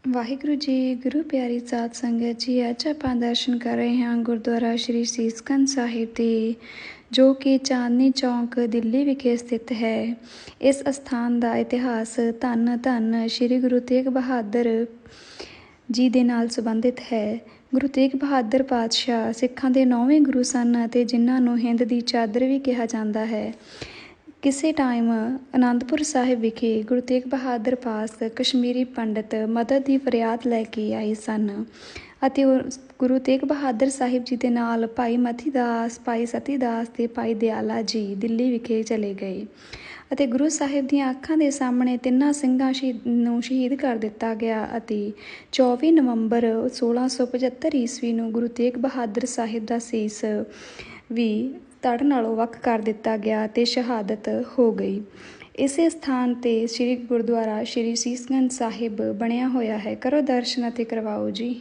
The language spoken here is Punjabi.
ਵਾਹਿਗੁਰੂ ਜੀ, ਗੁਰੂ ਪਿਆਰੀ ਸਾਧ ਸੰਗਤ ਜੀ, ਅੱਜ ਆਪਾਂ ਦਰਸ਼ਨ ਕਰ ਰਹੇ ਹਾਂ ਗੁਰਦੁਆਰਾ ਸ਼੍ਰੀ ਸੀਸਗੰਜ ਸਾਹਿਬ ਦੇ, ਜੋ ਕਿ ਚਾਂਦਨੀ ਚੌਂਕ ਦਿੱਲੀ ਵਿਖੇ ਸਥਿਤ ਹੈ। ਇਸ ਅਸਥਾਨ ਦਾ ਇਤਿਹਾਸ ਧੰਨ ਧੰਨ ਸ਼੍ਰੀ ਗੁਰੂ ਤੇਗ ਬਹਾਦਰ ਜੀ ਦੇ ਨਾਲ ਸੰਬੰਧਿਤ ਹੈ। ਗੁਰੂ ਤੇਗ ਬਹਾਦਰ ਪਾਤਸ਼ਾਹ ਸਿੱਖਾਂ ਦੇ 9ਵੇਂ ਗੁਰੂ ਸਨ ਅਤੇ ਜਿਨ੍ਹਾਂ ਨੂੰ ਹਿੰਦ ਦੀ ਚਾਦਰ ਵੀ ਕਿਹਾ ਜਾਂਦਾ ਹੈ। ਕਿਸੇ ਟਾਈਮ ਅਨੰਦਪੁਰ ਸਾਹਿਬ ਵਿਖੇ ਗੁਰੂ ਤੇਗ ਬਹਾਦਰ ਪਾਸ ਕਸ਼ਮੀਰੀ ਪੰਡਤ ਮਦਦ ਦੀ ਫਰਿਆਦ ਲੈ ਕੇ ਆਏ ਸਨ ਅਤੇ ਗੁਰੂ ਤੇਗ ਬਹਾਦਰ ਸਾਹਿਬ ਜੀ ਦੇ ਨਾਲ ਭਾਈ ਮਤੀ ਦਾਸ, ਭਾਈ ਸਤੀ ਦਾਸ ਤੇ ਭਾਈ ਦਿਆਲਾ ਜੀ ਦਿੱਲੀ ਵਿਖੇ ਚਲੇ ਗਏ ਅਤੇ ਗੁਰੂ ਸਾਹਿਬ ਦੀਆਂ ਅੱਖਾਂ ਦੇ ਸਾਹਮਣੇ ਤਿੰਨਾਂ ਸਿੰਘਾਂ ਨੂੰ ਸ਼ਹੀਦ ਕਰ ਦਿੱਤਾ ਗਿਆ ਅਤੇ 24 ਨਵੰਬਰ 1675 ਈਸਵੀ ਨੂੰ ਗੁਰੂ ਤੇਗ ਬਹਾਦਰ ਸਾਹਿਬ ਦਾ ਸੀਸ ਵੀ ਧੜ ਨਾਲੋਂ ਵੱਖ ਕਰ ਦਿੱਤਾ ਗਿਆ ਅਤੇ ਸ਼ਹਾਦਤ ਹੋ ਗਈ। ਇਸੇ ਸਥਾਨ 'ਤੇ ਸ਼੍ਰੀ ਗੁਰਦੁਆਰਾ ਸ਼੍ਰੀ ਸੀਸਗੰਜ ਸਾਹਿਬ ਬਣਿਆ ਹੋਇਆ ਹੈ। ਕਰੋ ਦਰਸ਼ਨ ਅਤੇ ਕਰਵਾਓ ਜੀ।